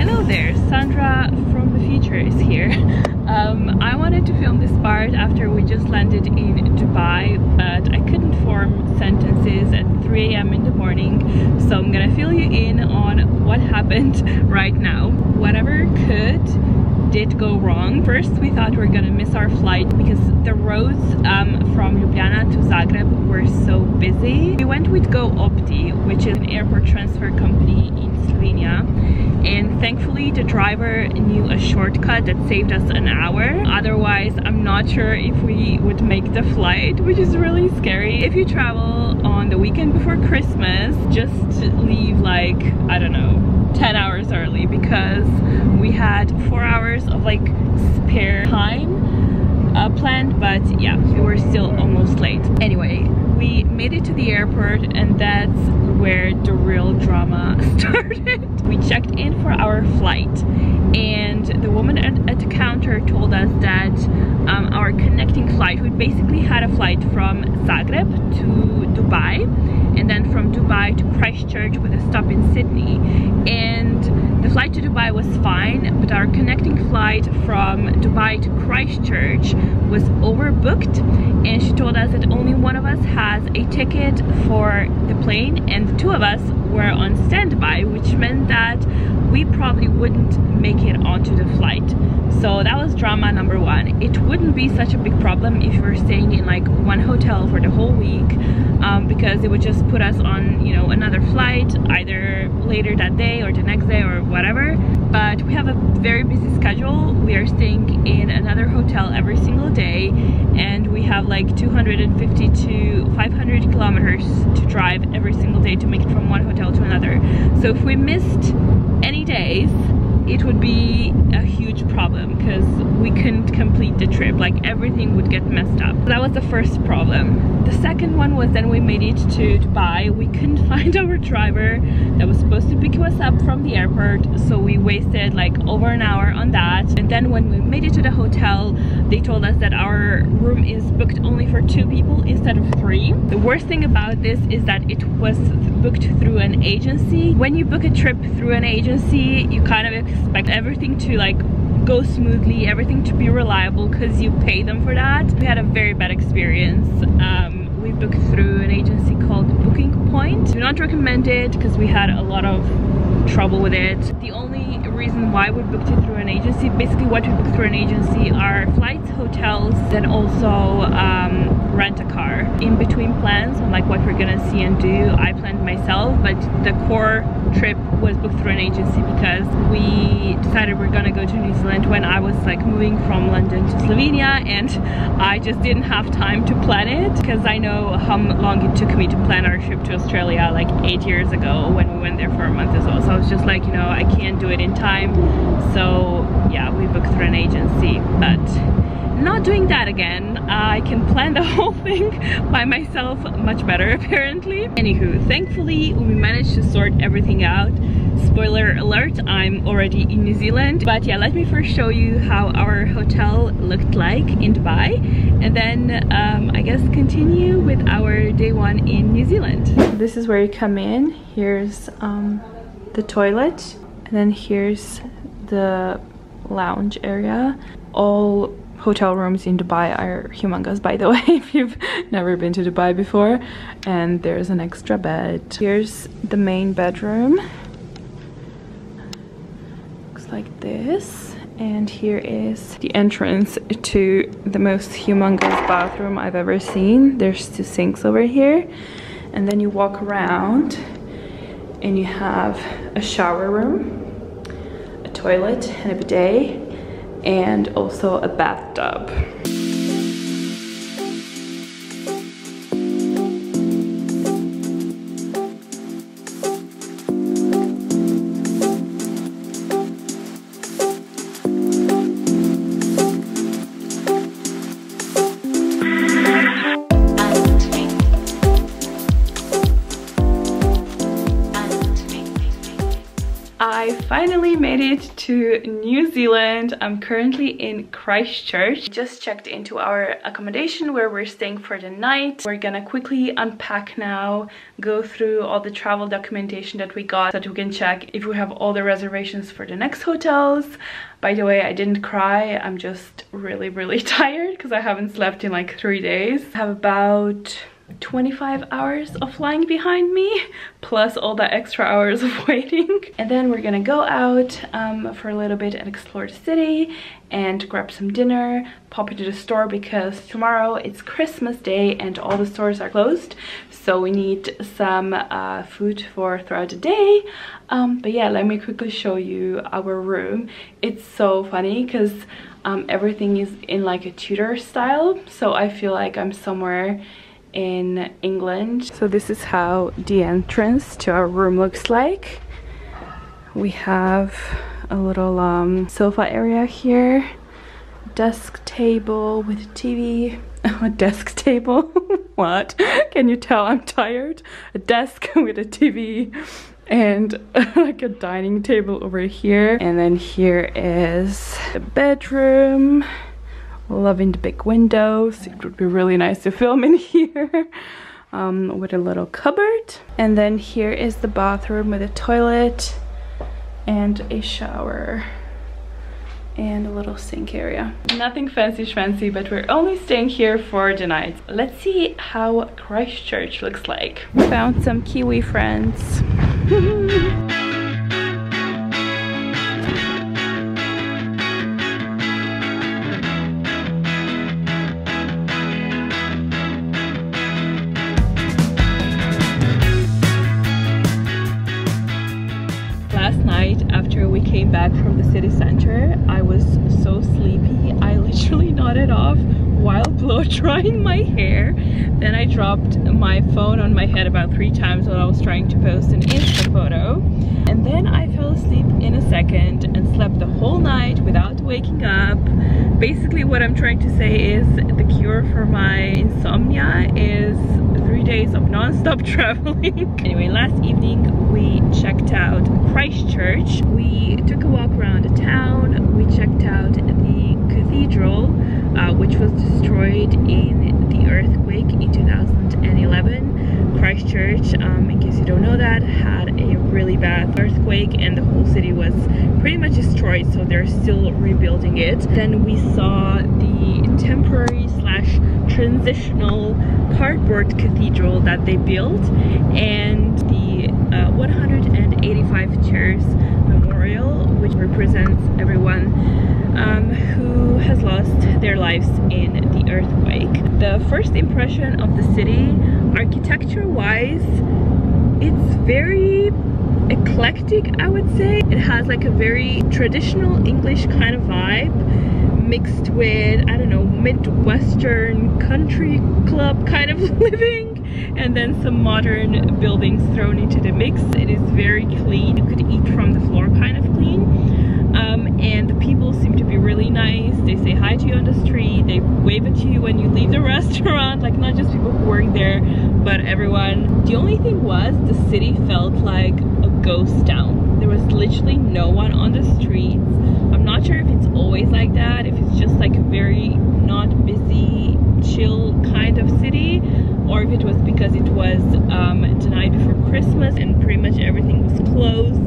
Hello there, Sandra from the future is here. I wanted to film this part after we just landed in Dubai, but I couldn't form sentences at 3 AM in the morning, so I'm gonna fill you in on what happened right now. Whatever did go wrong. First, we thought we were gonna miss our flight because the roads from Ljubljana to Zagreb were so busy. We went with Go Opti, which is an airport transfer company in Slovenia, and thankfully the driver knew a shortcut that saved us an hour. Otherwise, I'm not sure if we would make the flight, which is really scary. If you travel on the weekend before Christmas, just leave like, I don't know, 10 hours early, because we had 4 hours of like spare time planned, but yeah, we were still almost late. Anyway, we made it to the airport, and that's where the real drama started. We checked in for our flight, and the woman at the counter told us that our connecting flight, we basically had a flight from Zagreb to Dubai, and then from Dubai to Christchurch with a stop in Sydney. And the flight to Dubai was fine, but our connecting flight from Dubai to Christchurch was overbooked, and she told us that only one of us has a ticket for the plane, and the two of us were on standby, which meant that we probably wouldn't make it onto the flight. So that was drama number one. It wouldn't be such a big problem if we were staying in like one hotel for the whole week, because it would just put us on, you know, another flight either later that day or the next day or whatever. But we have a very busy schedule. We are staying in another hotel every single day, and we have like 250 to 500 kilometers to drive every single day to make it from one hotel to another. So if we missed any days, it would be a huge problem because we couldn't complete the trip. Like, everything would get messed up. That was the first problem. The second one was then we made it to Dubai. We couldn't find our driver that was supposed to pick us up from the airport, so we wasted like over an hour on that. And then when we made it to the hotel, they told us that our room is booked only for 2 people instead of 3. The worst thing about this is that it was booked through an agency. When you book a trip through an agency, you kind of expect everything to like go smoothly, everything to be reliable, because you pay them for that. We had a very bad experience. We booked through an agency called Booking Point. Do not recommend it because we had a lot of trouble with it. The only reason why we booked it through an agency, basically what we booked through an agency are flights, hotels, then also rent a car. In between plans on like what we're gonna see and do, I planned myself, but the core trip was booked through an agency because we decided we're gonna go to New Zealand when I was like moving from London to Slovenia, and I just didn't have time to plan it because I know how long it took me to plan our trip to Australia like 8 years ago when we went there for a month as well. So I was just like, you know, I can't do it in time. So yeah, we booked through an agency, but not doing that again. I can plan the whole thing by myself much better apparently. Anywho, thankfully we managed to sort everything out. Spoiler alert, I'm already in New Zealand. But yeah, let me first show you how our hotel looked like in Dubai, and then I guess continue with our day 1 in New Zealand. This is where you come in. Here's the toilet, and then here's the lounge area. All hotel rooms in Dubai are humongous, by the way, if you've never been to Dubai before. And there's an extra bed. Here's the main bedroom. Looks like this. And here is the entrance to the most humongous bathroom I've ever seen. There's 2 sinks over here. And then you walk around and you have a shower room, a toilet and a bidet, and also a bathtub. I finally made it to New Zealand. I'm currently in Christchurch. Just checked into our accommodation where we're staying for the night. We're gonna quickly unpack now, go through all the travel documentation that we got so that we can check if we have all the reservations for the next hotels. By the way, I didn't cry. I'm just really tired because I haven't slept in like 3 days. I have about 25 hours of flying behind me, plus all the extra hours of waiting. And then we're gonna go out for a little bit and explore the city and grab some dinner, pop into the store because tomorrow it's Christmas Day and all the stores are closed. So we need some food for throughout the day. But yeah, let me quickly show you our room. It's so funny because everything is in like a Tudor style. So I feel like I'm somewhere in England. So this is how the entrance to our room looks like. We have a little sofa area here, desk table with a TV. A desk table? What? Can you tell I'm tired? A desk with a TV and like a dining table over here. And then here is the bedroom. Loving the big windows. It would be really nice to film in here with a little cupboard. And then here is the bathroom with a toilet and a shower and a little sink area. Nothing fancy, but we're only staying here for the night. Let's see how Christchurch looks like. Found some Kiwi friends. After we came back from the city center, I was so sleepy. I literally nodded off while blow drying my hair. Then I dropped my phone on my head about 3 times while I was trying to post an Insta photo. And then I fell asleep in a second and slept the whole night without waking up. Basically what I'm trying to say is the cure for my insomnia is 3 days of non-stop traveling. Anyway, last evening we checked out Christchurch. We took a walk around the town. We checked out the cathedral, which was destroyed in the earthquake in 2011. Christchurch, in case you don't know that, had a really bad earthquake and the whole city was pretty much destroyed, so they're still rebuilding it. Then we saw the temporary slash transitional cardboard cathedral that they built and the 185 chairs memorial, which represents everyone who has lost their lives in the earthquake. The first impression of the city, architecture-wise, it's very eclectic, I would say. It has like a very traditional English kind of vibe mixed with, I don't know, Midwestern country club kind of living, and then some modern buildings thrown into the mix. It is very clean. You could eat from the floor kind of clean. And the people seem to be really nice. They say hi to you on the street. They wave at you when you leave the restaurant. Like, not just people who work there, but everyone. The only thing was, the city felt like a ghost town. There was literally no one on the streets. I'm not sure if it's always like that, if it's just like a very not busy, chill kind of city, or if it was because it was the night before Christmas and pretty much everything was closed.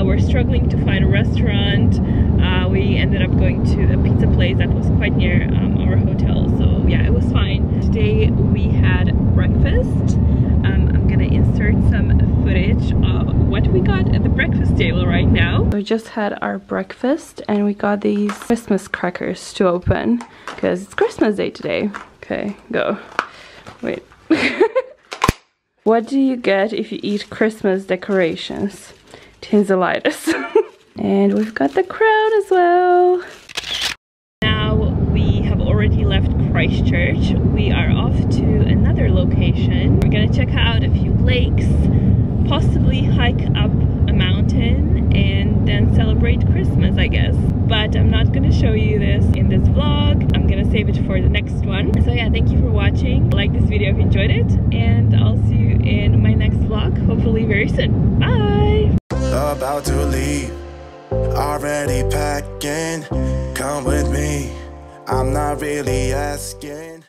We're struggling to find a restaurant. We ended up going to a pizza place that was quite near our hotel, so yeah, it was fine. Today we had breakfast. I'm gonna insert some footage of what we got at the breakfast table right now. We just had our breakfast and we got these Christmas crackers to open because it's Christmas Day today. Okay, go. Wait. What do you get if you eat Christmas decorations? Tinselitis. And we've got the crown as well. Now we have already left Christchurch. We are off to another location. We're gonna check out a few lakes, possibly hike up a mountain, and then celebrate Christmas, I guess. But I'm not gonna show you this in this vlog. I'm gonna save it for the next one. So yeah, thank you for watching. Like this video if you enjoyed it, and I'll see you in my next vlog, hopefully very soon. Bye! About to leave, Already packing, come with me. I'm not really asking.